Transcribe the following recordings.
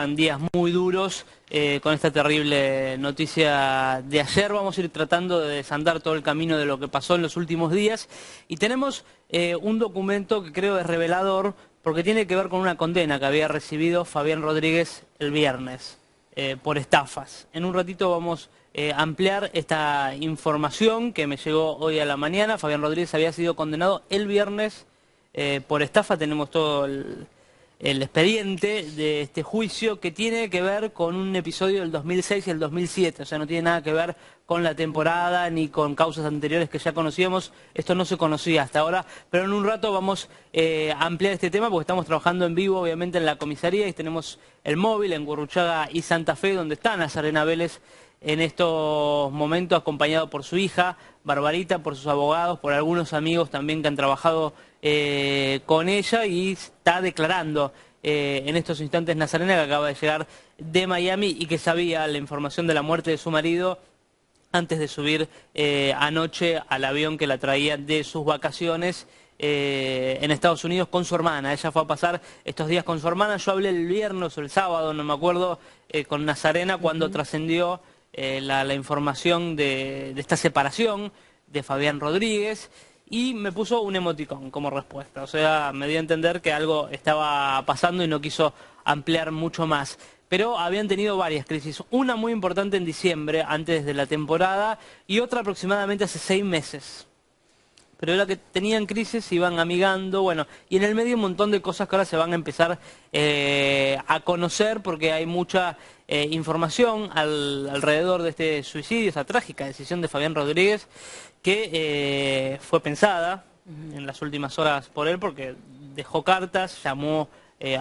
Días muy duros con esta terrible noticia de ayer. Vamos a ir tratando de desandar todo el camino de lo que pasó en los últimos días y tenemos un documento que creo es revelador porque tiene que ver con una condena que había recibido Fabián Rodríguez el viernes por estafas. En un ratito vamos a ampliar esta información que me llegó hoy a la mañana. Fabián Rodríguez había sido condenado el viernes por estafa. Tenemos todo el expediente de este juicio que tiene que ver con un episodio del 2006 y el 2007, o sea, no tiene nada que ver con la temporada ni con causas anteriores que ya conocíamos. Esto no se conocía hasta ahora, pero en un rato vamos a ampliar este tema porque estamos trabajando en vivo, obviamente, en la comisaría y tenemos el móvil en Gurruchaga y Santa Fe, donde está Nazarena Vélez en estos momentos, acompañado por su hija, Barbarita, por sus abogados, por algunos amigos también que han trabajado con ella, y está declarando en estos instantes Nazarena, que acaba de llegar de Miami y que sabía la información de la muerte de su marido antes de subir anoche al avión que la traía de sus vacaciones en Estados Unidos con su hermana. Ella fue a pasar estos días con su hermana. Yo hablé el viernes o el sábado, no me acuerdo, con Nazarena cuando trascendió la información de esta separación de Fabián Rodríguez, y me puso un emoticón como respuesta. O sea, me dio a entender que algo estaba pasando y no quiso ampliar mucho más. Pero habían tenido varias crisis, una muy importante en diciembre, antes de la temporada, y otra aproximadamente hace 6 meses. Pero era que tenían crisis, iban amigando, bueno, y en el medio un montón de cosas que ahora se van a empezar a conocer porque hay mucha información alrededor de este suicidio, esa trágica decisión de Fabián Rodríguez, que fue pensada en las últimas horas por él porque dejó cartas, llamó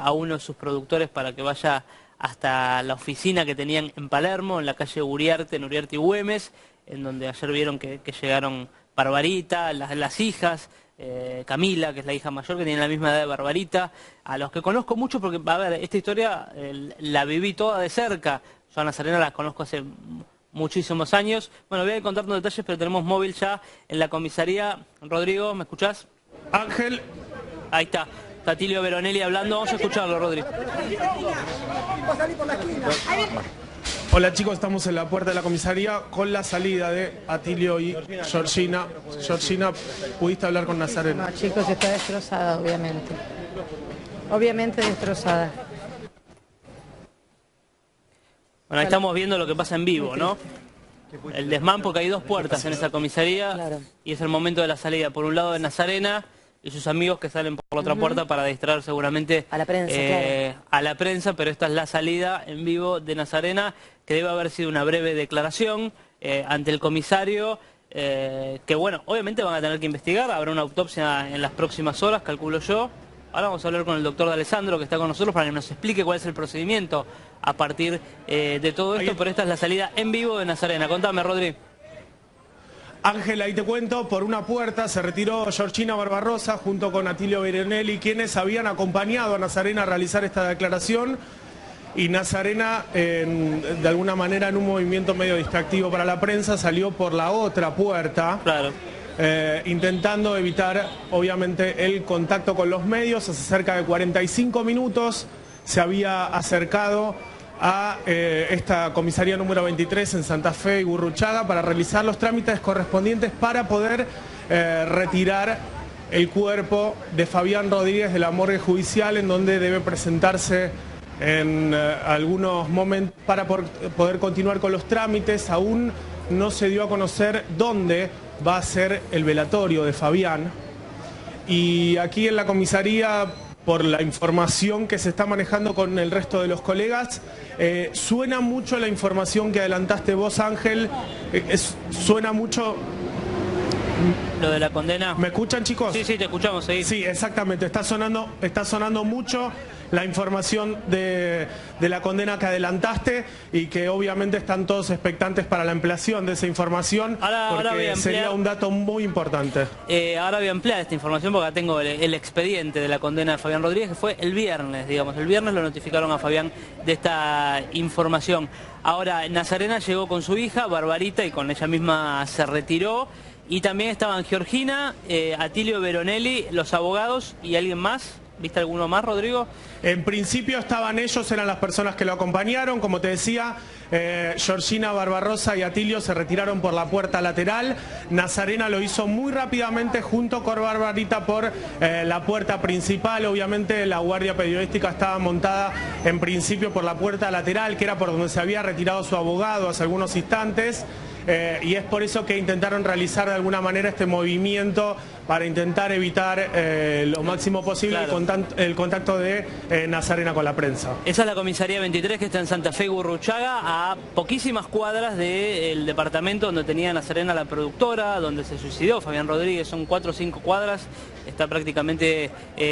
a uno de sus productores para que vaya hasta la oficina que tenían en Palermo, en la calle Uriarte, en Uriarte y Güemes, en donde ayer vieron que llegaron Barbarita, las hijas, Camila, que es la hija mayor, que tiene la misma edad de Barbarita, a los que conozco mucho porque, a ver, esta historia la viví toda de cerca. Yo a Nazarena la conozco hace muchísimos años. Bueno, voy a contarnos detalles, pero tenemos móvil ya en la comisaría. Rodrigo, ¿me escuchás? Ángel. Ahí está. Atilio Veronelli hablando. Vamos a escucharlo, Rodrigo. Hola chicos, estamos en la puerta de la comisaría con la salida de Atilio y Georgina. Georgina, ¿pudiste hablar con Nazarena? No, chicos, está destrozada, obviamente. Obviamente destrozada. Bueno, ahí estamos viendo lo que pasa en vivo, ¿no? El desmán, porque hay 2 puertas en esa comisaría, claro, y es el momento de la salida. Por un lado de Nazarena y sus amigos que salen por la otra puerta para distraer seguramente a la prensa, claro, a la prensa, pero esta es la salida en vivo de Nazarena, que debe haber sido una breve declaración ante el comisario, que bueno, obviamente van a tener que investigar, habrá una autopsia en las próximas horas, calculo yo. Ahora vamos a hablar con el doctor D'Alessandro, que está con nosotros, para que nos explique cuál es el procedimiento a partir de todo esto, pero esta es la salida en vivo de Nazarena. Contame, Rodri. Ángel, ahí te cuento, por una puerta se retiró Georgina Barbarosa junto con Atilio Veronelli, quienes habían acompañado a Nazarena a realizar esta declaración, y Nazarena, de alguna manera en un movimiento medio distractivo para la prensa, salió por la otra puerta. Claro. Intentando evitar, obviamente, el contacto con los medios. Hace cerca de 45 minutos se había acercado a esta comisaría número 23 en Santa Fe y Gurruchaga para realizar los trámites correspondientes para poder retirar el cuerpo de Fabián Rodríguez de la morgue judicial, en donde debe presentarse en algunos momentos para poder continuar con los trámites. Aún no se dio a conocer dónde va a ser el velatorio de Fabián, y aquí en la comisaría, por la información que se está manejando con el resto de los colegas, suena mucho la información que adelantaste vos, Ángel, suena mucho... Lo de la condena. ¿Me escuchan, chicos? Sí, sí, te escuchamos, seguí. Sí, exactamente, está sonando mucho la información de la condena que adelantaste, y que obviamente están todos expectantes para la ampliación de esa información, porque sería un dato muy importante. Ahora voy a ampliar esta información porque acá tengo el expediente de la condena de Fabián Rodríguez, que fue el viernes, digamos. El viernes lo notificaron a Fabián de esta información. Ahora, Nazarena llegó con su hija, Barbarita, y con ella misma se retiró. Y también estaban Georgina, Atilio Veronelli, los abogados y alguien más. ¿Viste alguno más, Rodrigo? En principio estaban ellos, eran las personas que lo acompañaron. Como te decía, Georgina Barbarosa y Atilio se retiraron por la puerta lateral. Nazarena lo hizo muy rápidamente junto con Barbarita por la puerta principal. Obviamente la guardia periodística estaba montada en principio por la puerta lateral, que era por donde se había retirado su abogado hace algunos instantes. Y es por eso que intentaron realizar de alguna manera este movimiento para intentar evitar lo máximo posible el contacto de Nazarena con la prensa. Esa es la comisaría 23 que está en Santa Fe y Gurruchaga, a poquísimas cuadras del departamento donde tenía Nazarena la productora, donde se suicidó Fabián Rodríguez. Son 4 o 5 cuadras, está prácticamente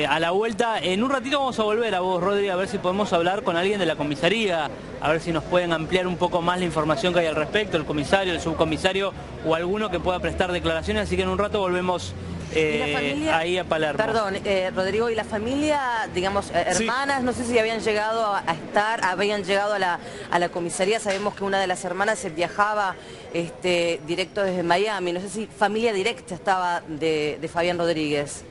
a la vuelta. En un ratito vamos a volver a vos, Rodri, a ver si podemos hablar con alguien de la comisaría, a ver si nos pueden ampliar un poco más la información que hay al respecto, el comisario, el subcomisario o alguno que pueda prestar declaraciones, así que en un rato volvemos ahí a Palermo. Perdón, Rodrigo, ¿y la familia, digamos, hermanas, sí, no sé si habían llegado habían llegado a la comisaría? Sabemos que una de las hermanas viajaba directo desde Miami, no sé si familia directa estaba de Fabián Rodríguez.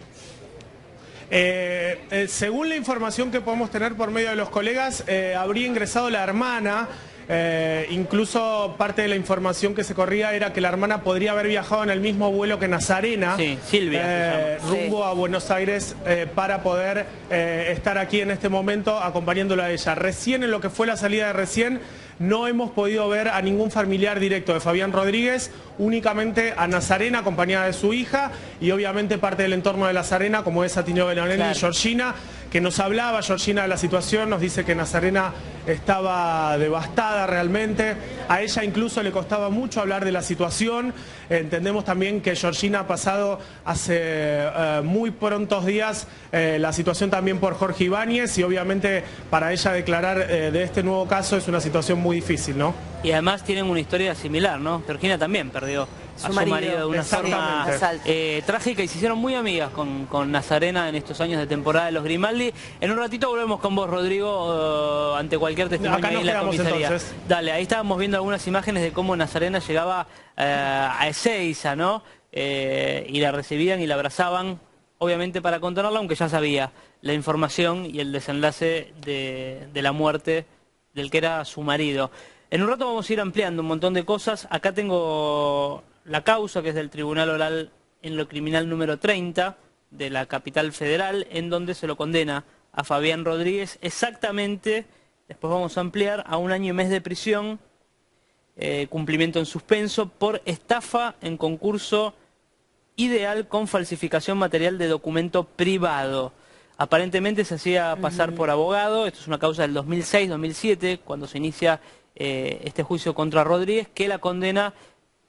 Según la información que podemos tener por medio de los colegas, habría ingresado la hermana. Incluso parte de la información que se corría era que la hermana podría haber viajado en el mismo vuelo que Nazarena, sí, Silvia, rumbo a Buenos Aires para poder estar aquí en este momento acompañándola a ella. Recién, en lo que fue la salida de recién, no hemos podido ver a ningún familiar directo de Fabián Rodríguez, únicamente a Nazarena acompañada de su hija y obviamente parte del entorno de Nazarena, como es Atilio Beronelli y Georgina, que nos hablaba Georgina de la situación, nos dice que Nazarena estaba devastada realmente, a ella incluso le costaba mucho hablar de la situación. Entendemos también que Georgina ha pasado hace muy prontos días la situación también por Jorge Ibáñez y obviamente para ella declarar de este nuevo caso es una situación muy difícil, ¿no? Y además tienen una historia similar, ¿no? Georgina también perdió a su marido de una forma trágica y se hicieron muy amigas con Nazarena en estos años de temporada de los Grimaldi. En un ratito volvemos con vos, Rodrigo, ante cualquier testimonio acá ahí en la comisaría. Entonces. Dale, ahí estábamos viendo algunas imágenes de cómo Nazarena llegaba a Ezeiza, ¿no? Y la recibían y la abrazaban, obviamente para contenerla, aunque ya sabía la información y el desenlace de la muerte del que era su marido. En un rato vamos a ir ampliando un montón de cosas. Acá tengo la causa, que es del Tribunal Oral en lo Criminal número 30 de la capital federal, en donde se lo condena a Fabián Rodríguez exactamente, después vamos a ampliar, a 1 año y mes de prisión, cumplimiento en suspenso, por estafa en concurso ideal con falsificación material de documento privado. Aparentemente se hacía pasar por abogado. Esto es una causa del 2006-2007, cuando se inicia este juicio contra Rodríguez, que la condena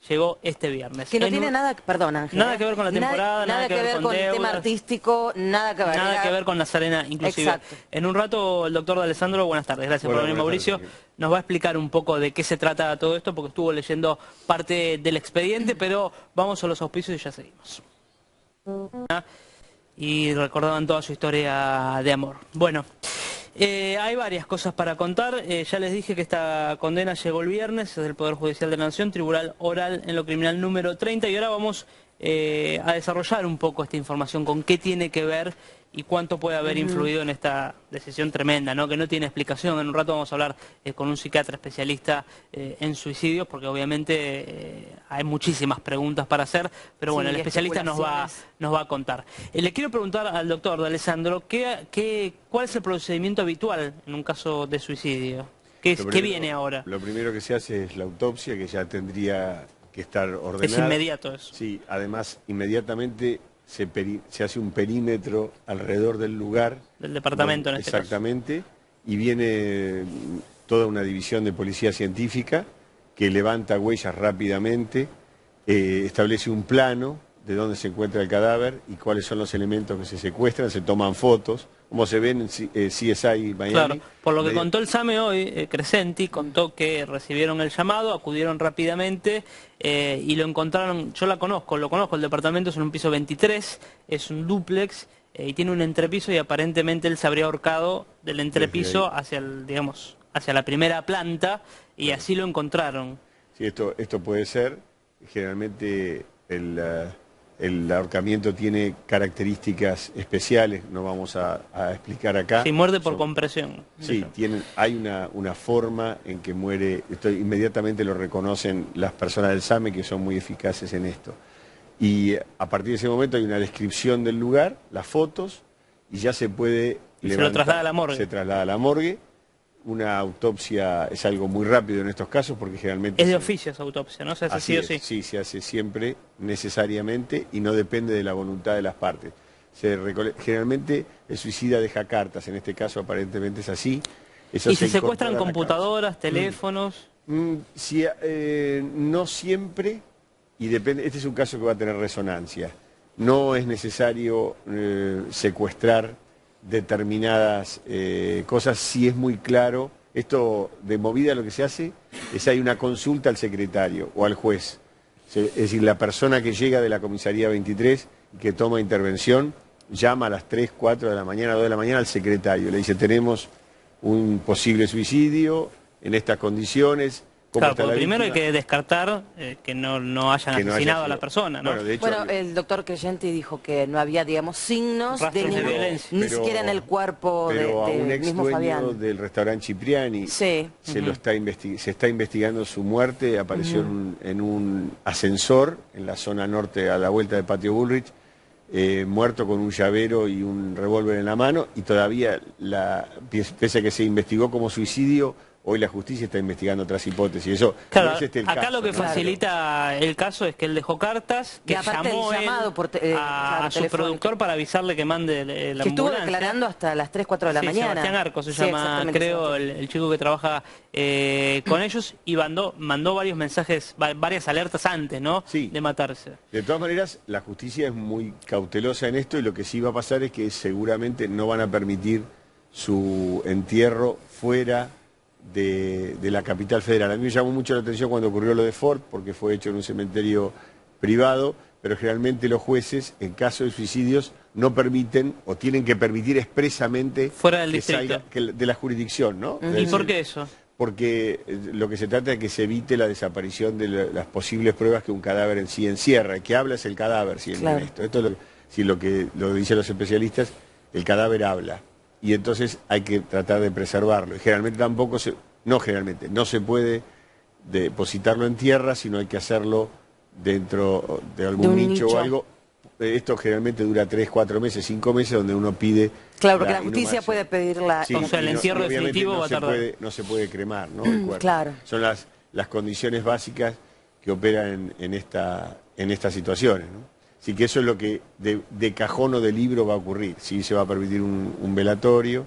llegó este viernes. Que no tiene nada, perdón, Ángel, nada que ver con la temporada, nada que ver con el tema artístico, nada que ver con Nazarena, inclusive. Exacto. En un rato el doctor D'Alessandro, buenas tardes, gracias por venir, Mauricio, nos va a explicar un poco de qué se trata todo esto, porque estuvo leyendo parte del expediente, pero vamos a los auspicios y ya seguimos. Y recordaban toda su historia de amor. Bueno, hay varias cosas para contar. Ya les dije que esta condena llegó el viernes, es del Poder Judicial de la Nación, Tribunal Oral en lo Criminal número 30, y ahora vamos a desarrollar un poco esta información, con qué tiene que ver y cuánto puede haber influido en esta decisión tremenda, ¿no? Que no tiene explicación. En un rato vamos a hablar con un psiquiatra especialista en suicidios, porque obviamente hay muchísimas preguntas para hacer, pero bueno, el especialista nos va a contar. Le quiero preguntar al doctor D'Alessandro, ¿cuál es el procedimiento habitual en un caso de suicidio? ¿Qué viene ahora? Lo primero que se hace es la autopsia, que ya tendría que estar ordenada. Es inmediato eso. Sí, además inmediatamente se hace un perímetro alrededor del lugar. Del departamento en este caso. Exactamente, y viene toda una división de policía científica que levanta huellas rápidamente, establece un plano de dónde se encuentra el cadáver y cuáles son los elementos que se secuestran, se toman fotos, como se ven en CSI Miami. Claro, por lo que contó el SAME hoy, Crescenti contó que recibieron el llamado, acudieron rápidamente y lo encontraron. Yo lo conozco, el departamento es en un piso 23, es un dúplex y tiene un entrepiso, y aparentemente él se habría ahorcado del entrepiso hacia la primera planta, y claro, así lo encontraron. Sí, esto puede ser, generalmente el ahorcamiento tiene características especiales, no vamos a explicar acá. Sí, muerde por compresión. Sí, hay una forma en que muere, esto inmediatamente lo reconocen las personas del SAME que son muy eficaces en esto. Y a partir de ese momento hay una descripción del lugar, las fotos, y ya se puede levantar. Se lo traslada a la morgue. Se traslada a la morgue. Una autopsia es algo muy rápido en estos casos porque generalmente... Es de oficio esa autopsia, ¿no? Se hace sí o sí. Sí, se hace siempre necesariamente y no depende de la voluntad de las partes. Generalmente el suicida deja cartas, en este caso aparentemente es así. Eso ¿Y se secuestran computadoras, teléfonos? No siempre, y depende. Este es un caso que va a tener resonancia. No es necesario secuestrar determinadas cosas, si es muy claro. Esto de movida lo que se hace es hay una consulta al secretario o al juez. Es decir, la persona que llega de la comisaría 23 y que toma intervención llama a las 3, 4 de la mañana, 2 de la mañana al secretario. Le dice, tenemos un posible suicidio en estas condiciones. Claro, porque primero hay que descartar que no hayan asesinado a la persona, ¿no? Bueno, el doctor Creyenti dijo que no había, digamos, signos de violencia, ni siquiera en el cuerpo del mismo Fabián. A un ex dueño del restaurante Cipriani se está investigando su muerte, apareció en un ascensor en la zona norte a la vuelta de Patio Bullrich, muerto con un llavero y un revólver en la mano, y todavía, pese a que se investigó como suicidio, hoy la justicia está investigando otras hipótesis. Eso, claro, no es acá caso, lo que facilita el caso es que él dejó cartas, que llamó a su productor para avisarle que mande la ambulancia. Estuvo declarando hasta las 3, 4 de la mañana. Sebastián Arcos se llama, creo, el chico que trabaja con ellos, y mandó varios mensajes, varias alertas antes, ¿no? Sí. De matarse. De todas maneras, la justicia es muy cautelosa en esto, y lo que sí va a pasar es que seguramente no van a permitir su entierro fuera de la capital federal. A mí me llamó mucho la atención cuando ocurrió lo de Ford, porque fue hecho en un cementerio privado, pero generalmente los jueces, en caso de suicidios, no permiten o tienen que permitir expresamente fuera del distrito, de la jurisdicción, ¿no? ¿Y por qué eso? Porque lo que se trata es que se evite la desaparición de las posibles pruebas que un cadáver en sí encierra. El que habla es el cadáver siempre en esto. Esto es lo que dicen los especialistas, el cadáver habla. Y entonces hay que tratar de preservarlo. Y generalmente no se puede depositarlo en tierra, sino hay que hacerlo dentro de algún nicho o algo. Esto generalmente dura 3, 4 meses, 5 meses, donde uno pide... Claro, porque la justicia puede pedirla... Sí, o sea, el entierro definitivo va a tardar. No se puede cremar, ¿no? El cuerpo. Claro. Son las condiciones básicas que operan en estas situaciones, ¿no? Así que eso es lo que de cajón o de libro va a ocurrir. Sí, se va a permitir un velatorio.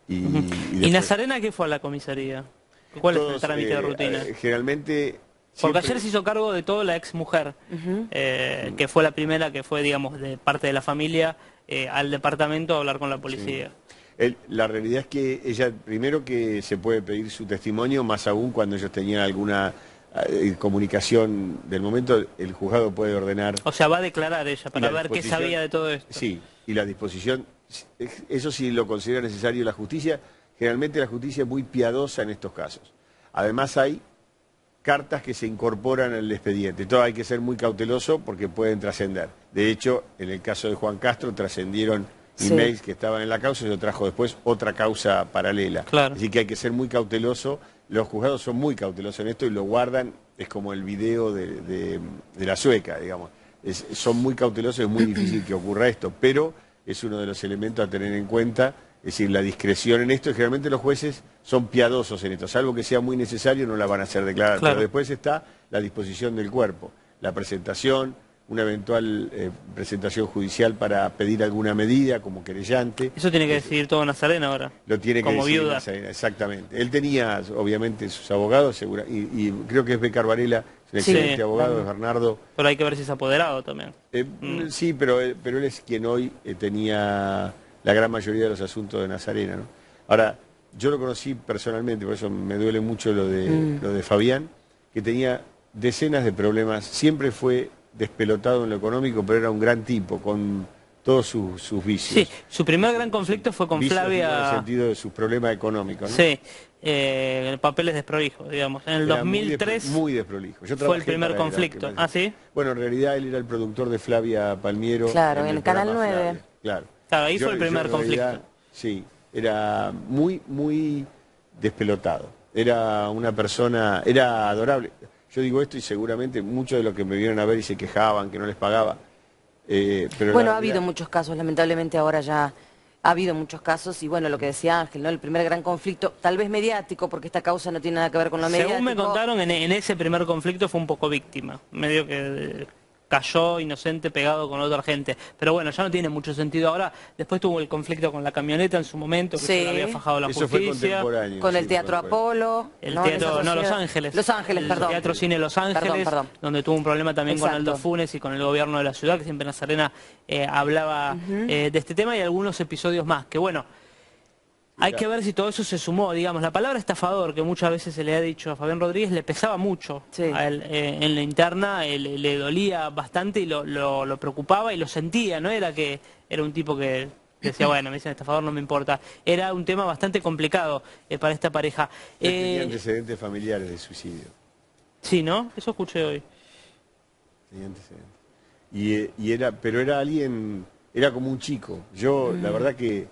¿Y Nazarena qué fue a la comisaría? ¿Cuál es el trámite de rutina? Generalmente... Porque ayer se hizo cargo de todo la ex mujer, que fue la primera que fue, digamos, de parte de la familia al departamento a hablar con la policía. Sí. La realidad es que ella, primero que se puede pedir su testimonio, más aún cuando ellos tenían alguna... comunicación del momento, el juzgado puede ordenar... O sea, va a declarar ella para ver qué sabía de todo esto. Sí, y la disposición, eso sí lo considera necesario la justicia. Generalmente la justicia es muy piadosa en estos casos. Además hay cartas que se incorporan al expediente. Todo hay que ser muy cauteloso porque pueden trascender. De hecho, en el caso de Juan Castro trascendieron emails que estaban en la causa y se trajo después otra causa paralela. Claro. Así que hay que ser muy cauteloso. Los juzgados son muy cautelosos en esto y lo guardan, es como el video de la sueca, digamos. Son muy cautelosos, es muy difícil que ocurra esto, pero es uno de los elementos a tener en cuenta, es decir, la discreción en esto, y generalmente los jueces son piadosos en esto, salvo que sea muy necesario no la van a hacer declarar, pero después está la disposición del cuerpo, la presentación, una eventual presentación judicial para pedir alguna medida como querellante. Eso tiene que decidir todo Nazarena ahora. Lo tiene que decidir Nazarena, exactamente. Él tenía, obviamente, sus abogados, y creo que es Becar Varela, un excelente abogado, es Bernardo. Pero hay que ver si es apoderado también. Sí, pero él es quien hoy tenía la gran mayoría de los asuntos de Nazarena, ¿no? Ahora, yo lo conocí personalmente, por eso me duele mucho lo de Fabián, que tenía decenas de problemas, siempre fue despelotado en lo económico, pero era un gran tipo, con todos sus vicios. Sí, su primer gran conflicto fue con Vicios, digo, en el Flavia. sentido de sus problemas económicos, ¿no? Sí, papeles desprolijos, digamos. En el Era 2003 muy desprolijo. Yo fue el trabajé primer para él, conflicto. que me- ¿Ah, sí? Bueno, en realidad él era el productor de Flavia Palmiero. Claro, en el Canal programa 9. Flavia, claro. Claro, ahí fue el primer en realidad, conflicto. Sí, era muy despelotado. Era una persona, era adorable. Yo digo esto y seguramente muchos de los que me vieron a ver y se quejaban que no les pagaba. Pero Bueno, la ha habido realidad- muchos casos, lamentablemente ahora ya ha habido muchos casos y bueno, lo que decía Ángel, ¿no? El primer gran conflicto, tal vez mediático, porque esta causa no tiene nada que ver con lo mediático. Según me contaron, en ese primer conflicto fue un poco víctima. Medio que cayó inocente pegado con otra gente. Pero bueno, ya no tiene mucho sentido ahora. Después tuvo el conflicto con la camioneta en su momento, que Sí. se le había fajado la Eso fue justicia. contemporáneo. Con el sí, Teatro fue- Apolo. El ¿no? En teatro, esa no, Los sociedad. Ángeles. Los Ángeles, perdón. El Teatro Cine Los Ángeles, Perdón. donde tuvo un problema también con Exacto. Aldo Funes y con el gobierno de la ciudad, que siempre Nazarena hablaba de este tema, y algunos episodios más, que bueno, hay que ver si todo eso se sumó, digamos. La palabra estafador, que muchas veces se le ha dicho a Fabián Rodríguez, le pesaba mucho Sí. a él, en la interna, le dolía bastante y lo preocupaba y lo sentía, no era que era un tipo que decía, bueno, me dicen estafador, no me importa. Era un tema bastante complicado para esta pareja. Él tenía antecedentes familiares de suicidio. Sí, ¿no? Eso escuché hoy. Tenía antecedentes. Pero era alguien, era como un chico. Yo, la verdad que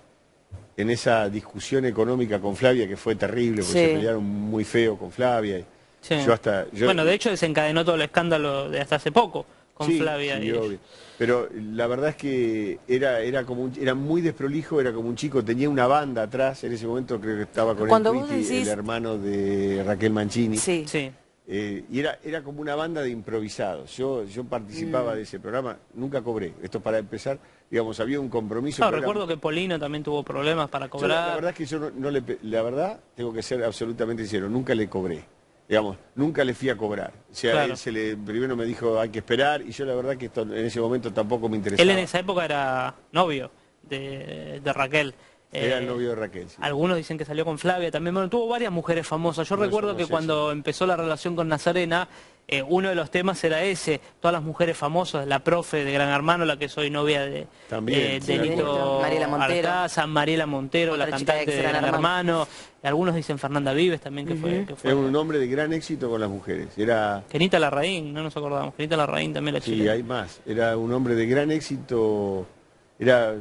en esa discusión económica con Flavia, que fue terrible, porque Sí. se pelearon muy feo con Flavia. Sí. Yo Bueno, de hecho desencadenó todo el escándalo de hasta hace poco con sí, Flavia. sí, y- obvio. Pero la verdad es que era muy desprolijo, era como un chico, tenía una banda atrás, en ese momento creo que estaba con Cuando el vos Tweety, decís- el hermano de Raquel Mancini. Sí. Sí. Y era como una banda de improvisados. Yo participaba de ese programa, nunca cobré. Esto para empezar, digamos, había un compromiso. Claro, pero era- recuerdo que Polino también tuvo problemas para yo cobrar. la verdad es que yo la verdad, tengo que ser absolutamente sincero, nunca le cobré. Digamos, nunca le fui a cobrar. O sea, Claro. él primero me dijo hay que esperar y yo la verdad que esto en ese momento tampoco me interesaba. Él en esa época era novio de Raquel. Era el novio de Raquel. Sí. Algunos dicen que salió con Flavia también. Bueno, tuvo varias mujeres famosas. Yo No, recuerdo eso no que sé, cuando empezó la relación con Nazarena, uno de los temas era ese. Todas las mujeres famosas, la profe de Gran Hermano, la que soy novia de, También, sí, de me Nito acuerdo. Mariela Montero. Artaza, Mariela Montero, la Otra chica cantante de de Gran Gran Hermano. Hermano. Algunos dicen Fernanda Vives también, que fue... Era un hombre de gran éxito con las mujeres. Era Kenita Larraín, no nos acordamos. Kenita Larraín también la Sí, chilena. hay más. Era un hombre de gran éxito, era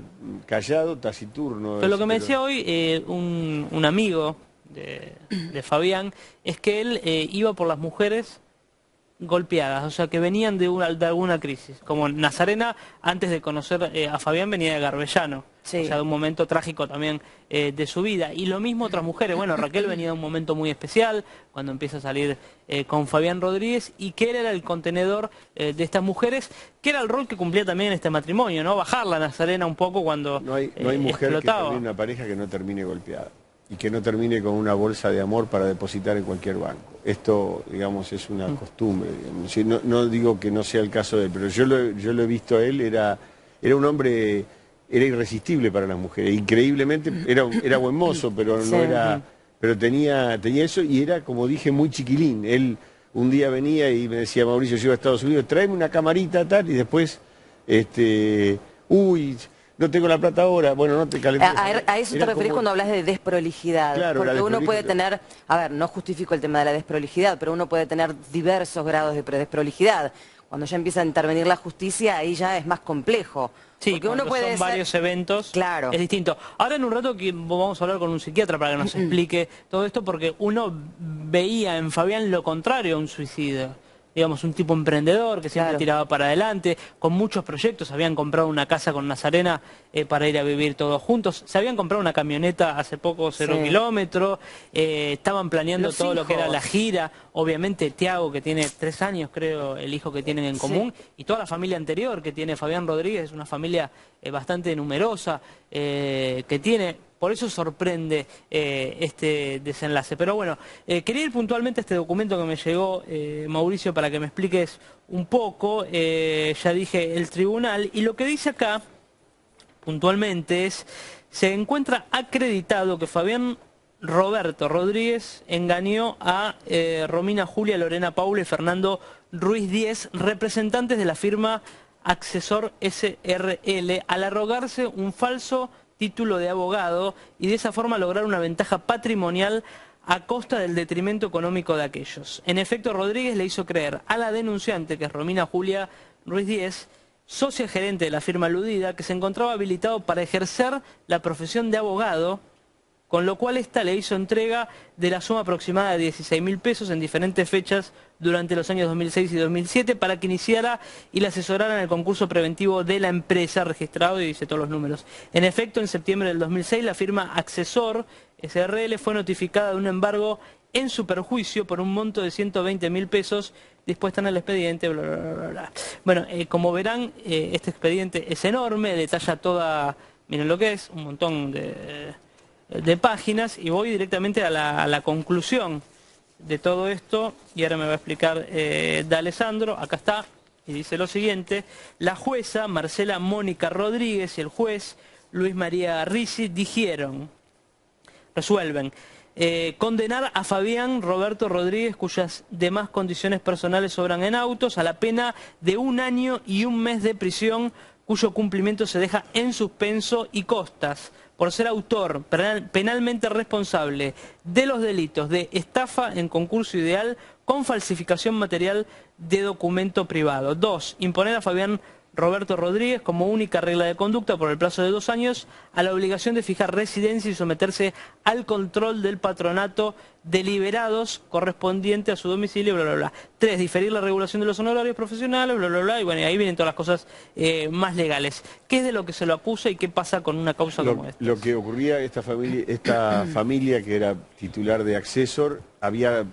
callado, taciturno. Pero lo que me pero- decía hoy un amigo de Fabián es que él iba por las mujeres golpeadas, o sea, que venían de alguna crisis. Como Nazarena, antes de conocer a Fabián, venía de Garbellano. Sí. O sea, de un momento trágico también de su vida. Y lo mismo otras mujeres. Bueno, Raquel venía de un momento muy especial, cuando empieza a salir con Fabián Rodríguez, y que él era el contenedor de estas mujeres, que era el rol que cumplía también en este matrimonio, ¿no? Bajar la Nazarena un poco cuando No hay mujer que explotaba. termine una pareja que no termine golpeada y que no termine con una bolsa de amor para depositar en cualquier banco. Esto, digamos, es una costumbre. Digamos. Sí, no digo que no sea el caso de él, pero yo lo he visto a él, era un hombre, era irresistible para las mujeres. Increíblemente, era buen mozo, pero no Sí. era, pero tenía eso y era, como dije, muy chiquilín. Él un día venía y me decía, Mauricio, yo iba a Estados Unidos, tráeme una camarita tal, y después, uy, no tengo la plata ahora, bueno, no te calentes. A eso te Era referís como- cuando hablas de desprolijidad. Claro, porque la uno puede desprolijidad. tener, a ver, no justifico el tema de la desprolijidad, pero uno puede tener diversos grados de desprolijidad. Cuando ya empieza a intervenir la justicia, ahí ya es más complejo. Sí, porque cuando uno puede son ser- varios eventos, Claro. es distinto. Ahora en un rato que vamos a hablar con un psiquiatra para que nos explique todo esto, porque uno veía en Fabián lo contrario a un suicida. Digamos, un tipo emprendedor que siempre Claro. tiraba para adelante, con muchos proyectos. Habían comprado una casa con Nazarena para ir a vivir todos juntos. Se habían comprado una camioneta hace poco, 0 Sí. kilómetros. Estaban planeando Los todo lo que era hijos. la gira. Obviamente Tiago, que tiene 3 años, creo, el hijo que tienen en Sí. común. Y toda la familia anterior que tiene Fabián Rodríguez, es una familia bastante numerosa que tiene. Por eso sorprende este desenlace. Pero bueno, quería ir puntualmente a este documento que me llegó, Mauricio, para que me expliques un poco. Ya dije, el tribunal. Y lo que dice acá, puntualmente, es: se encuentra acreditado que Fabián Roberto Rodríguez engañó a Romina Julia, Lorena Paula y Fernando Ruiz Díez, representantes de la firma Accesor SRL al arrogarse un falso título de abogado y de esa forma lograr una ventaja patrimonial a costa del detrimento económico de aquellos. En efecto, Rodríguez le hizo creer a la denunciante, que es Romina Julia Ruiz Díez, socia gerente de la firma aludida, que se encontraba habilitado para ejercer la profesión de abogado, con lo cual ésta le hizo entrega de la suma aproximada de 16.000 pesos en diferentes fechas durante los años 2006 y 2007 para que iniciara y la asesorara en el concurso preventivo de la empresa registrado, y dice todos los números. En efecto, en septiembre del 2006 la firma Accesor SRL fue notificada de un embargo en su perjuicio por un monto de 120.000 pesos dispuesta en el expediente, bla, bla, bla, bla. Bueno, como verán, este expediente es enorme, detalla toda, miren lo que es, un montón de páginas, y voy directamente a la conclusión de todo esto, y ahora me va a explicar D'Alessandro. Acá está, y dice lo siguiente: la jueza Marcela Mónica Rodríguez y el juez Luis María Ricci resuelven condenar a Fabián Roberto Rodríguez, cuyas demás condiciones personales sobran en autos, a la pena de 1 año y 1 mes de prisión, cuyo cumplimiento se deja en suspenso, y costas por ser autor penalmente responsable de los delitos de estafa en concurso ideal con falsificación material de documento privado. 2. Imponer a Fabián Roberto Rodríguez como única regla de conducta por el plazo de 2 años a la obligación de fijar residencia y someterse al control del patronato deliberados correspondiente a su domicilio, bla, bla, bla. 3. Diferir la regulación de los honorarios profesionales, bla, bla, bla, y bueno, y ahí vienen todas las cosas más legales. ¿Qué es de lo que se lo acusa y qué pasa con una causa como esta? Lo que ocurría, esta familia que era titular de Accesor había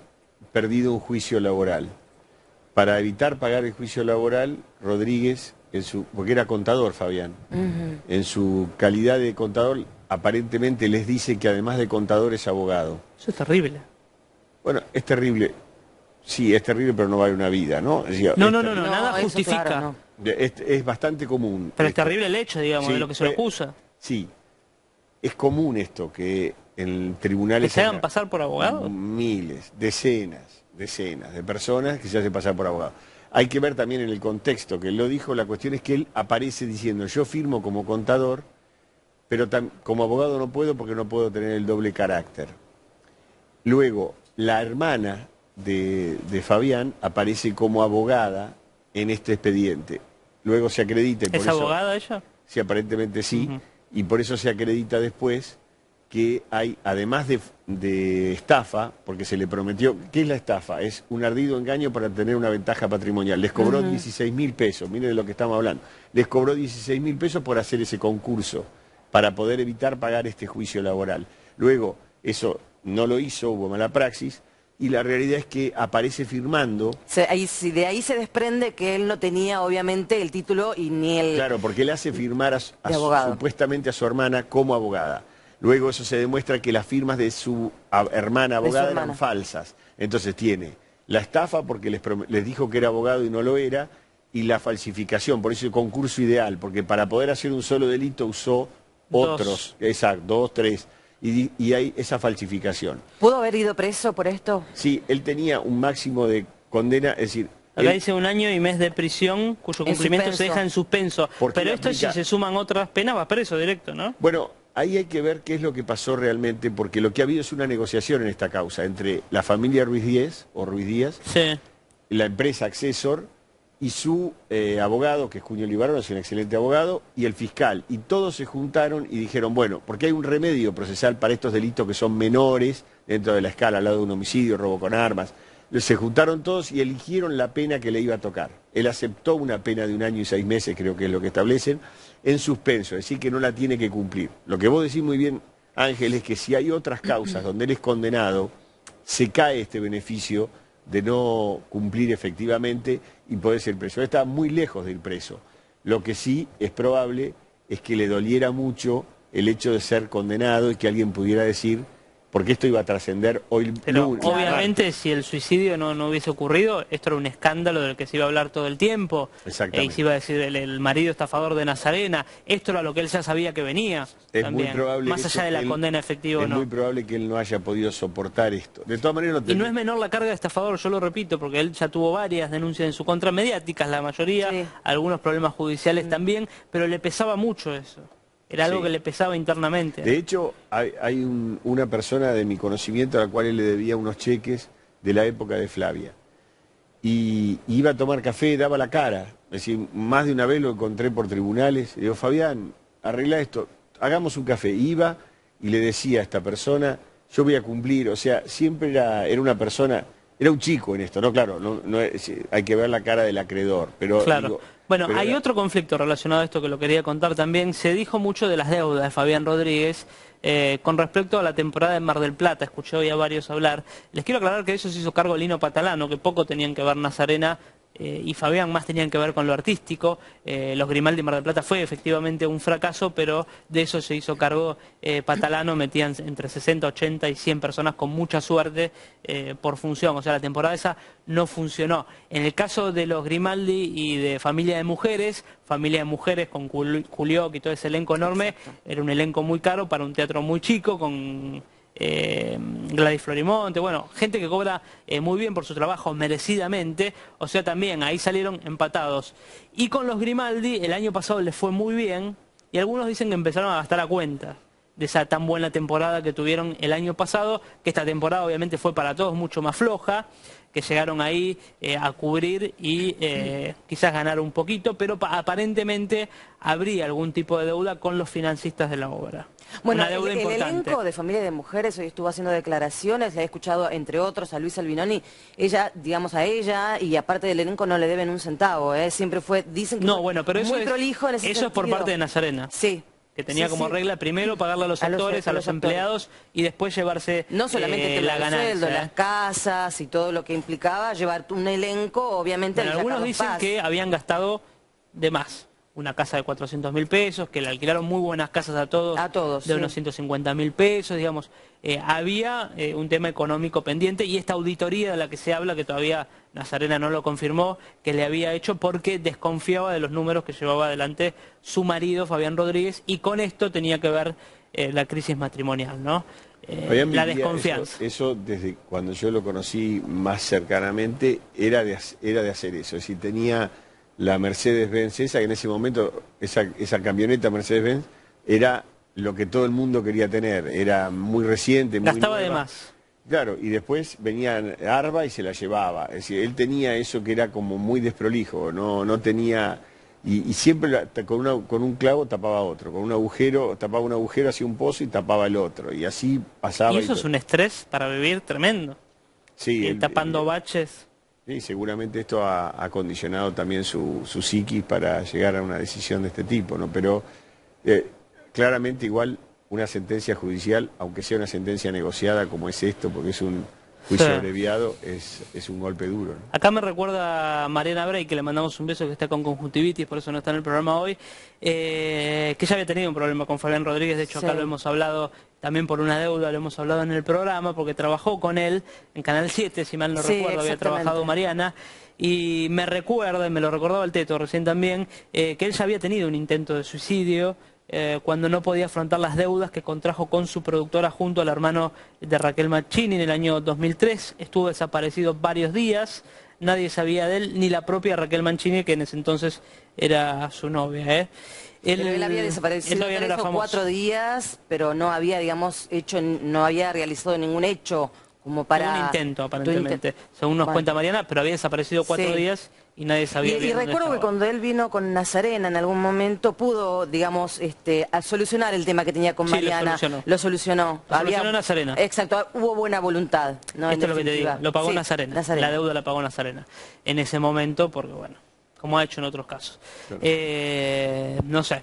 perdido un juicio laboral. Para evitar pagar el juicio laboral, Rodríguez, porque era contador Fabián, en su calidad de contador, aparentemente les dice que además de contador es abogado. Eso es terrible. Bueno, es terrible. Sí, es terrible, pero no vale una vida, ¿no? Es decir, no, nada justifica. Claro, no. Es bastante común. Pero es terrible el hecho, digamos, sí, de lo que se lo acusa. Sí, es común esto, que en tribunales... ¿Que se hagan pasar por abogados? Miles, decenas de personas que se hacen pasar por abogados. Hay que ver también en el contexto que él lo dijo. La cuestión es que él aparece diciendo: yo firmo como contador, pero como abogado no puedo porque no puedo tener el doble carácter. Luego, la hermana de Fabián aparece como abogada en este expediente. Luego se acredita. Y por ¿Es abogada ella? Sí, aparentemente sí, y por eso se acredita después que hay, además de estafa, porque se le prometió... ¿Qué es la estafa? Es un ardido engaño para tener una ventaja patrimonial. Les cobró 16.000 pesos, miren de lo que estamos hablando. Les cobró 16.000 pesos por hacer ese concurso, para poder evitar pagar este juicio laboral. Luego, eso no lo hizo, hubo mala praxis, y la realidad es que aparece firmando... De ahí se desprende que él no tenía, obviamente, el título y ni el... Claro, porque él hace firmar supuestamente a su hermana como abogada. Luego eso se demuestra que las firmas de su hermana abogada eran falsas. Entonces tiene la estafa porque les dijo que era abogado y no lo era, y la falsificación, por eso el concurso ideal, porque para poder hacer un solo delito usó otros, exacto, 2, 3, y hay esa falsificación. ¿Pudo haber ido preso por esto? Sí, él tenía un máximo de condena, es decir... Acá dice 1 año y mes de prisión, cuyo cumplimiento se deja en suspenso. Pero esto, si se suman otras penas, va preso directo, ¿no? Bueno, ahí hay que ver qué es lo que pasó realmente, porque lo que ha habido es una negociación en esta causa entre la familia Ruiz Díaz, sí, la empresa Accesor y su abogado, que es Junio Libarón, es un excelente abogado, y el fiscal. Y todos se juntaron y dijeron, bueno, porque hay un remedio procesal para estos delitos que son menores dentro de la escala, al lado de un homicidio, robo con armas. Se juntaron todos y eligieron la pena que le iba a tocar. Él aceptó una pena de 1 año y 6 meses, creo que es lo que establecen, en suspenso, es decir, que no la tiene que cumplir. Lo que vos decís muy bien, Ángel, es que si hay otras causas donde él es condenado, se cae este beneficio de no cumplir efectivamente y poder ser preso. Él está muy lejos de ir preso. Lo que sí es probable es que le doliera mucho el hecho de ser condenado y que alguien pudiera decir porque esto iba a trascender hoy. Pero obviamente si el suicidio no hubiese ocurrido, esto era un escándalo del que se iba a hablar todo el tiempo. Exactamente. Y se iba a decir el marido estafador de Nazarena. Esto era lo que él ya sabía que venía. Es también, muy probable, más allá de la condena efectiva o no. Es muy probable que él no haya podido soportar esto. De todas maneras, y no es menor la carga de estafador, yo lo repito, porque él ya tuvo varias denuncias en su contra, mediáticas la mayoría, sí, algunos problemas judiciales también, pero le pesaba mucho eso. Era algo que le pesaba internamente. De hecho, hay una persona de mi conocimiento a la cual él le debía unos cheques de la época de Flavia. Y iba a tomar café, daba la cara. Es decir, más de una vez lo encontré por tribunales. Le digo, Fabián, arregla esto, hagamos un café. Iba y le decía a esta persona, yo voy a cumplir. O sea, siempre era una persona, era un chico en esto, ¿no? Claro, hay que ver la cara del acreedor. Pero, claro. Digo, bueno, hay otro conflicto relacionado a esto que lo quería contar también. Se dijo mucho de las deudas de Fabián Rodríguez con respecto a la temporada de Mar del Plata. Escuché hoy a varios hablar. Les quiero aclarar que eso se hizo cargo Lino Patalano, que poco tenían que ver Nazarena y Fabián, más tenían que ver con lo artístico. Los Grimaldi Mar del Plata fue efectivamente un fracaso, pero de eso se hizo cargo Patalano. Metían entre 60, 80 y 100 personas con mucha suerte por función. O sea, la temporada esa no funcionó. En el caso de los Grimaldi y de Familia de Mujeres con Culioc y todo ese elenco enorme, era un elenco muy caro para un teatro muy chico, con Gladys Florimonte, bueno, gente que cobra muy bien por su trabajo, merecidamente. O sea, también ahí salieron empatados. Y con los Grimaldi el año pasado les fue muy bien, y algunos dicen que empezaron a gastar a cuenta de esa tan buena temporada que tuvieron el año pasado, que esta temporada obviamente fue para todos mucho más floja, que llegaron ahí a cubrir y quizás ganar un poquito, pero aparentemente habría algún tipo de deuda con los financistas de la obra. Bueno, una deuda importante. El elenco de Familia de Mujeres hoy estuvo haciendo declaraciones, le he escuchado entre otros a Luisa Albinoni, ella, digamos a ella, y aparte del elenco no le deben un centavo, siempre fue, dicen que no, bueno, pero muy prolijo en ese eso es por parte de Nazarena. Sí. Que tenía como regla primero pagarle a los actores, a los empleados y después llevarse no solamente la ganancia. Sueldo, las casas y todo lo que implicaba llevar un elenco, obviamente. Bueno, algunos dicen que habían gastado de más. Una casa de 400.000 pesos, que le alquilaron muy buenas casas a todos de unos 150.000 pesos, digamos. Había un tema económico pendiente y esta auditoría de la que se habla, que todavía Nazarena no lo confirmó, que le había hecho porque desconfiaba de los números que llevaba adelante su marido, Fabián Rodríguez, y con esto tenía que ver la crisis matrimonial, ¿no? La desconfianza. Eso desde cuando yo lo conocí más cercanamente era de hacer eso, es decir, tenía la Mercedes-Benz esa, que en ese momento, esa camioneta Mercedes-Benz era lo que todo el mundo quería tener, era muy reciente, muy gastaba nueva. de más. Claro, y después venía Arba y se la llevaba, es decir, él tenía eso que era como muy desprolijo, no tenía, y siempre con un clavo tapaba otro, con un agujero, tapaba un agujero, hacía un pozo y tapaba el otro, y así pasaba. Y eso es un estrés para vivir tremendo. Sí. Tapando baches. Sí, seguramente esto ha condicionado también su psiquis para llegar a una decisión de este tipo, ¿no? Pero claramente igual una sentencia judicial, aunque sea una sentencia negociada como es esto, porque es un juicio abreviado, es un golpe duro, ¿no? Acá me recuerda a Mariana Bray, que le mandamos un beso, que está con conjuntivitis, por eso no está en el programa hoy, que ya había tenido un problema con Fabián Rodríguez. De hecho acá lo hemos hablado también por una deuda, lo hemos hablado en el programa, porque trabajó con él en Canal 7, si mal no recuerdo, había trabajado Mariana, y me recuerda, y me lo recordaba el Teto recién también, que él ya había tenido un intento de suicidio, cuando no podía afrontar las deudas que contrajo con su productora junto al hermano de Raquel Mancini en el año 2003, estuvo desaparecido varios días, nadie sabía de él, ni la propia Raquel Mancini, que en ese entonces era su novia, Él había desaparecido 3 o 4 días, pero no había, digamos, no había realizado ningún hecho como para... Un intento, aparentemente, según nos cuenta Mariana, pero había desaparecido 4 días y nadie sabía bien y recuerdo que cuando él vino con Nazarena en algún momento pudo, digamos, a solucionar el tema que tenía con Mariana. Lo solucionó. Lo solucionó Nazarena. Exacto, hubo buena voluntad, ¿no? Esto es lo que te digo, lo pagó Nazarena. La deuda la pagó Nazarena en ese momento, porque bueno, como ha hecho en otros casos. No sé.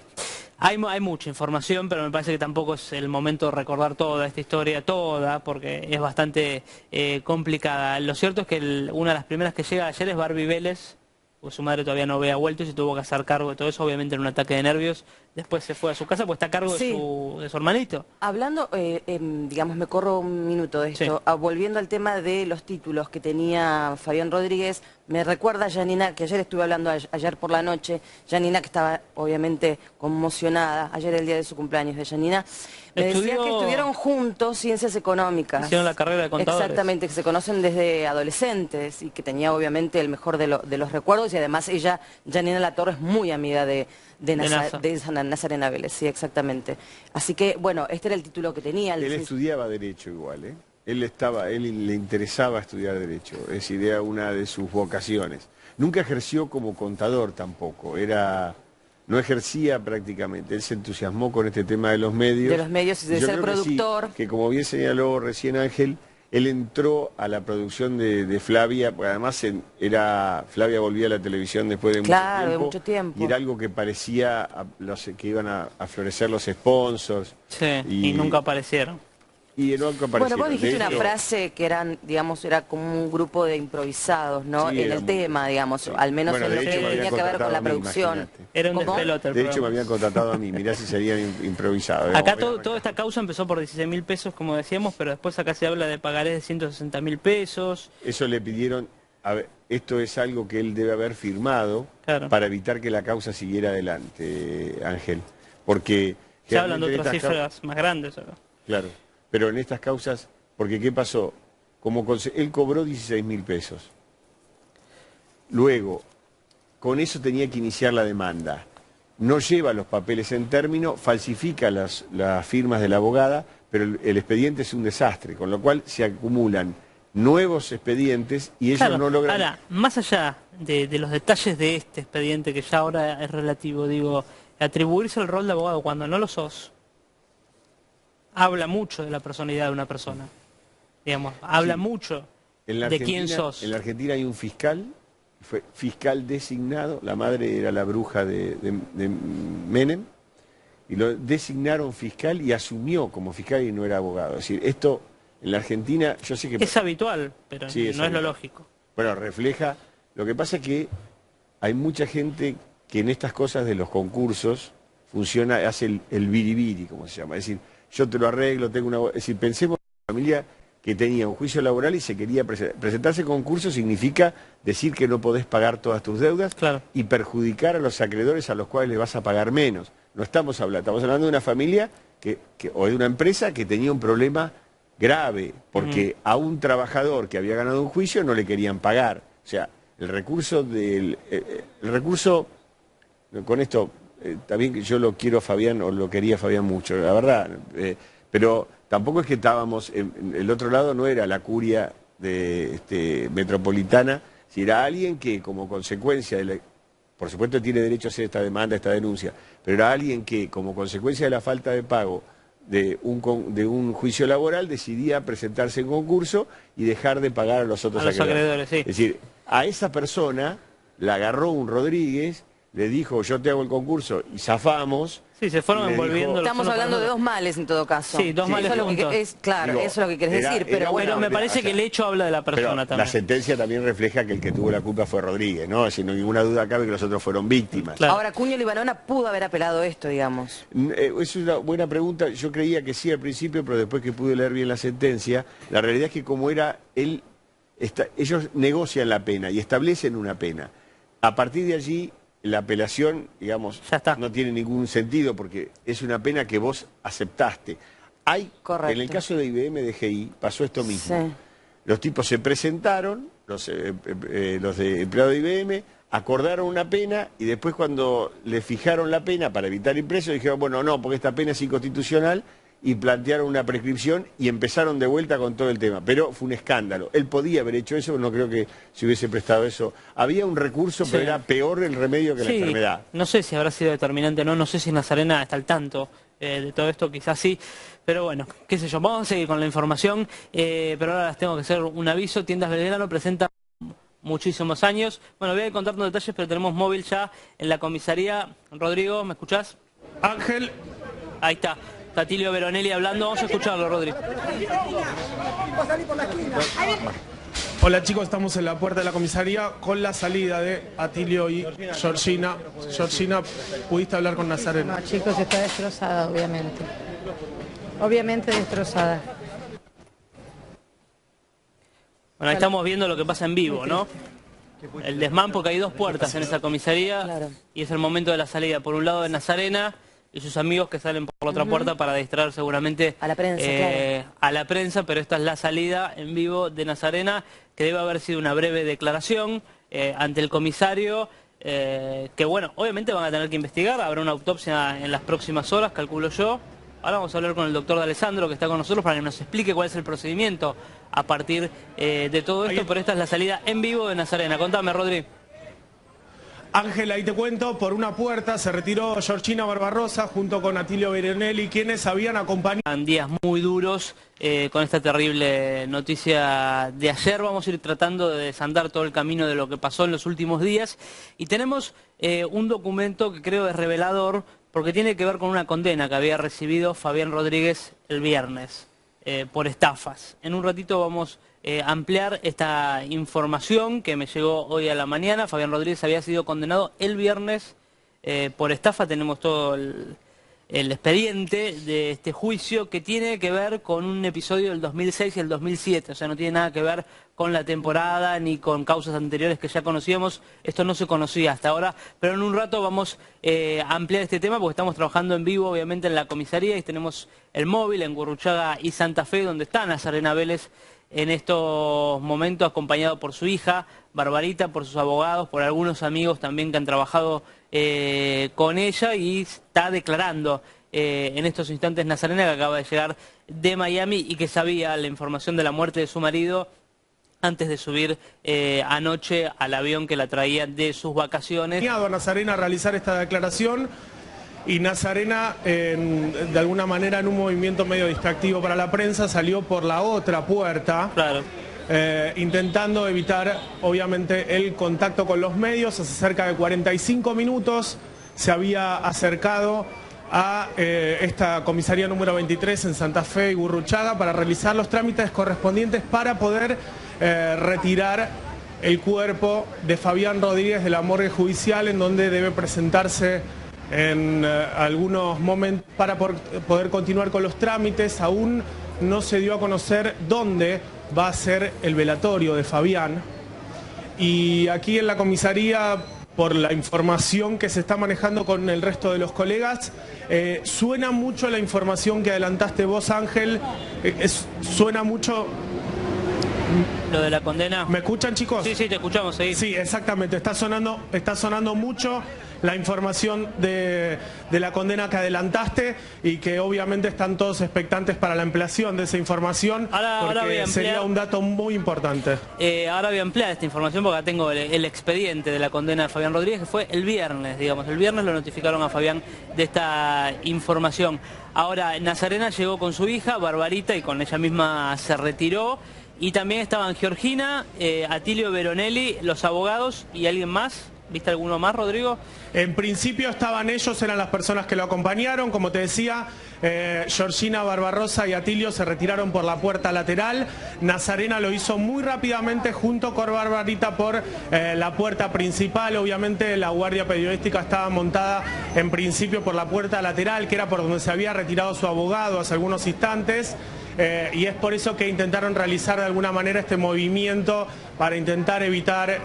Hay mucha información, pero me parece que tampoco es el momento de recordar toda esta historia, porque es bastante complicada. Lo cierto es que una de las primeras que llega ayer es Barbie Vélez, porque su madre todavía no había vuelto y se tuvo que hacer cargo de todo eso, obviamente en un ataque de nervios, después se fue a su casa, pues está a cargo Sí. de su hermanito. Hablando, digamos, me corro un minuto de esto, Sí. Volviendo al tema de los títulos que tenía Fabián Rodríguez, me recuerda a Janina, que ayer estuve hablando, ayer por la noche, Janina que estaba obviamente conmocionada, ayer el día de su cumpleaños de Janina, me decía que estuvieron juntos Ciencias Económicas. Hicieron la carrera de contadores. Exactamente, que se conocen desde adolescentes y que tenía obviamente el mejor de los recuerdos y además ella, Janina Latorre, es muy amiga de Nazarena Vélez, sí, exactamente. Así que, bueno, este era el título que tenía. Él estudiaba Derecho igual, ¿eh? Él le interesaba estudiar Derecho, es decir, era una de sus vocaciones. Nunca ejerció como contador tampoco, no ejercía prácticamente. Él se entusiasmó con este tema de los medios. De los medios y de ser productor. Que como bien señaló recién Ángel, él entró a la producción de Flavia, porque además Flavia volvía a la televisión después de mucho tiempo. Y era algo que parecía que iban a florecer los sponsors. Sí, y nunca aparecieron. Y nunca aparecieron. Bueno, vos dijiste una frase que eran, digamos, era como un grupo de improvisados, ¿no? Sí, en el tema, digamos, sí. al menos Bueno, en lo de que hecho, tenía que ver con la producción. Imagínate. Era un ¿Cómo? despelote el De hecho, me programa. habían contratado a mí, mirá si serían improvisados. Acá toda esta causa empezó por 16.000 pesos, como decíamos, pero después acá se habla de pagarés de 160.000 pesos. Eso le pidieron, a ver, esto es algo que él debe haber firmado para evitar que la causa siguiera adelante, Ángel. Porque... Se hablan de otras cifras más grandes acá. Claro, pero en estas causas, porque ¿qué pasó? Él cobró 16.000 pesos. Luego, con eso tenía que iniciar la demanda. No lleva los papeles en término, falsifica las firmas de la abogada, pero el expediente es un desastre, con lo cual se acumulan nuevos expedientes y ellos no logran... Ahora, más allá de los detalles de este expediente, que ya ahora es relativo, digo, atribuirse el rol de abogado cuando no lo sos, habla mucho de la personalidad de una persona. Digamos, habla mucho de quién sos. En la Argentina hay un fiscal, fue fiscal designado, la madre era la bruja de Menem, y lo designaron fiscal y asumió como fiscal y no era abogado. Es decir, esto en la Argentina, yo sé que... Es habitual, pero sí, no es lo lógico. Bueno, refleja... Lo que pasa es que hay mucha gente que en estas cosas de los concursos hace el biribiri, como se llama. Es decir, yo te lo arreglo, tengo una... Es decir, pensemos en una familia que tenía un juicio laboral y se quería presentarse a concurso, significa decir que no podés pagar todas tus deudas y perjudicar a los acreedores a los cuales le vas a pagar menos. No estamos hablando de una familia o de una empresa que tenía un problema grave, porque a un trabajador que había ganado un juicio no le querían pagar. O sea, el recurso, con esto, también yo lo quiero a Fabián, o lo quería a Fabián mucho, la verdad, pero tampoco es que estábamos, el otro lado no era la curia metropolitana, si era alguien que como consecuencia por supuesto tiene derecho a hacer esta demanda, esta denuncia, pero era alguien que como consecuencia de la falta de pago de un juicio laboral decidía presentarse en concurso y dejar de pagar a los otros acreedores. Sí. Es decir, a esa persona la agarró un Rodríguez, le dijo yo te hago el concurso y zafamos. Sí, se fueron envolviendo. Estamos hablando de dos males en todo caso. Sí, dos males juntos. Claro, eso es lo que querés decir, pero bueno. Me parece que el hecho habla de la persona también. La sentencia también refleja que el que tuvo la culpa fue Rodríguez, ¿no? Sin ninguna duda cabe que los otros fueron víctimas. Claro. Ahora, Cuño Libanona pudo haber apelado esto, digamos. Es una buena pregunta, yo creía que sí al principio, pero después que pude leer bien la sentencia, la realidad es que como era ellos negocian la pena y establecen una pena. A partir de allí, la apelación, digamos, no tiene ningún sentido porque es una pena que vos aceptaste. En el caso de IBM DGI pasó esto mismo. Sí. Los tipos se presentaron, los de empleados de IBM, acordaron una pena y después cuando le fijaron la pena para evitar impreso dijeron, bueno, no, porque esta pena es inconstitucional, y plantearon una prescripción y empezaron de vuelta con todo el tema. Pero fue un escándalo. Él podía haber hecho eso, no creo que se hubiese prestado eso. Había un recurso, pero era peor el remedio que la enfermedad. No sé si habrá sido determinante o no, no sé si Nazarena está al tanto de todo esto, quizás sí. Pero bueno, qué sé yo, vamos a seguir con la información, pero ahora les tengo que hacer un aviso. Tiendas Belgrano presenta muchísimos años. Bueno, voy a contarnos detalles, pero tenemos móvil ya en la comisaría. Rodrigo, ¿me escuchás? Ángel. Ahí está. Tatilio Veronelli hablando, vamos a escucharlo, Rodri. Hola chicos, estamos en la puerta de la comisaría con la salida de Atilio y Georgina. Georgina, ¿pudiste hablar con Nazarena? No, chicos, está destrozada, obviamente. Obviamente destrozada. Bueno, ahí estamos viendo lo que pasa en vivo, ¿no? El desmán, porque hay dos puertas en esa comisaría, Claro. y es el momento de la salida. Por un lado de Nazarena y sus amigos que salen por la otra puerta para distraer seguramente A la prensa, claro. a la prensa, pero esta es la salida en vivo de Nazarena, que debe haber sido una breve declaración ante el comisario, que bueno, obviamente van a tener que investigar, habrá una autopsia en las próximas horas, calculo yo. Ahora vamos a hablar con el doctor D'Alessandro, que está con nosotros, para que nos explique cuál es el procedimiento a partir de todo esto, pero esta es la salida en vivo de Nazarena. Contame, Rodri. Ángel, ahí te cuento, por una puerta se retiró Georgina Barbarossa junto con Atilio Veronelli, quienes habían acompañado... Días muy duros con esta terrible noticia de ayer. Vamos a ir tratando de desandar todo el camino de lo que pasó en los últimos días. Y tenemos un documento que creo es revelador, porque tiene que ver con una condena que había recibido Fabián Rodríguez el viernes por estafas. En un ratito vamos a ampliar esta información que me llegó hoy a la mañana. Fabián Rodríguez había sido condenado el viernes por estafa. Tenemos todo el expediente de este juicio, que tiene que ver con un episodio del 2006 y el 2007, o sea, no tiene nada que ver con la temporada ni con causas anteriores que ya conocíamos. Esto no se conocía hasta ahora, pero en un rato vamos a ampliar este tema, porque estamos trabajando en vivo, obviamente, en la comisaría, y tenemos el móvil en Gurruchaga y Santa Fe, donde está Nazarena Vélez en estos momentos, acompañado por su hija, Barbarita, por sus abogados, por algunos amigos también que han trabajado con ella, y está declarando en estos instantes Nazarena, que acaba de llegar de Miami y que sabía la información de la muerte de su marido antes de subir anoche al avión que la traía de sus vacaciones. A Nazarena a realizar esta declaración, y Nazarena, de alguna manera en un movimiento medio distractivo para la prensa, salió por la otra puerta. Claro. Intentando evitar, obviamente, el contacto con los medios. Hace cerca de 45 minutos se había acercado a esta comisaría número 23 en Santa Fe y Gurruchaga para realizar los trámites correspondientes para poder retirar el cuerpo de Fabián Rodríguez de la morgue judicial, en donde debe presentarse en algunos momentos para poder continuar con los trámites. Aún no se dio a conocer dónde va a ser el velatorio de Fabián, y aquí en la comisaría, por la información que se está manejando con el resto de los colegas, suena mucho la información que adelantaste vos, Ángel. Suena mucho... Lo de la condena. ¿Me escuchan, chicos? Sí, sí, te escuchamos, seguí. Sí, exactamente, está sonando mucho la información de la condena que adelantaste, y que obviamente están todos expectantes para la ampliación de esa información, porque sería un dato muy importante. Ahora voy a ampliar esta información, porque acá tengo el expediente de la condena de Fabián Rodríguez, que fue el viernes, digamos. El viernes lo notificaron a Fabián de esta información. Ahora, Nazarena llegó con su hija, Barbarita, y con ella misma se retiró. Y también estaban Georgina, Atilio Veronelli, los abogados y alguien más. ¿Viste alguno más, Rodrigo? En principio estaban ellos, eran las personas que lo acompañaron. Como te decía, Georgina Barbarossa y Atilio se retiraron por la puerta lateral. Nazarena lo hizo muy rápidamente junto con Barbarita por la puerta principal. Obviamente la guardia periodística estaba montada en principio por la puerta lateral, que era por donde se había retirado su abogado hace algunos instantes. Y es por eso que intentaron realizar de alguna manera este movimiento para intentar evitar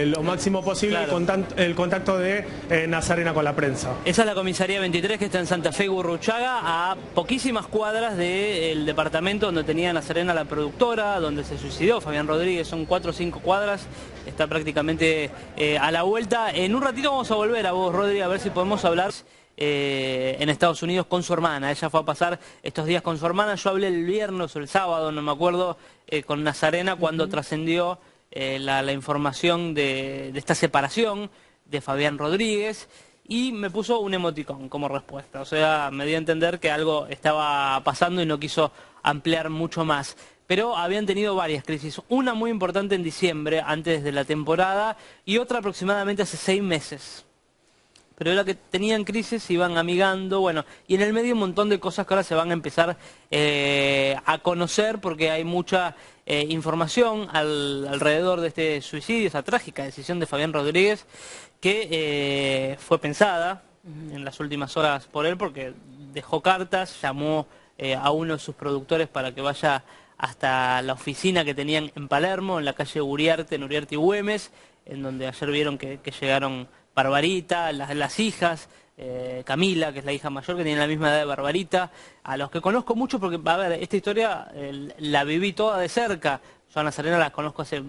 lo máximo posible, claro, el contacto de Nazarena con la prensa. Esa es la comisaría 23, que está en Santa Fe y Gurruchaga, a poquísimas cuadras del departamento donde tenía Nazarena la productora, donde se suicidó Fabián Rodríguez. Son 4 o 5 cuadras, está prácticamente a la vuelta. En un ratito vamos a volver a vos, Rodri, a ver si podemos hablar en Estados Unidos con su hermana. Ella fue a pasar estos días con su hermana. Yo hablé el viernes o el sábado, no me acuerdo, con Nazarena cuando trascendió la información de esta separación de Fabián Rodríguez, y me puso un emoticón como respuesta. O sea, me dio a entender que algo estaba pasando y no quiso ampliar mucho más. Pero habían tenido varias crisis, una muy importante en diciembre, antes de la temporada, y otra aproximadamente hace 6 meses. Pero era que tenían crisis, iban amigando, bueno, y en el medio un montón de cosas que ahora se van a empezar a conocer, porque hay mucha información alrededor de este suicidio, esa trágica decisión de Fabián Rodríguez, que fue pensada en las últimas horas por él, porque dejó cartas, llamó a uno de sus productores para que vaya hasta la oficina que tenían en Palermo, en la calle Uriarte, en Uriarte y Güemes, en donde ayer vieron que llegaron Barbarita, las hijas, Camila, que es la hija mayor, que tiene la misma edad de Barbarita, a los que conozco mucho porque, a ver, esta historia la viví toda de cerca. Yo a Nazarena la conozco hace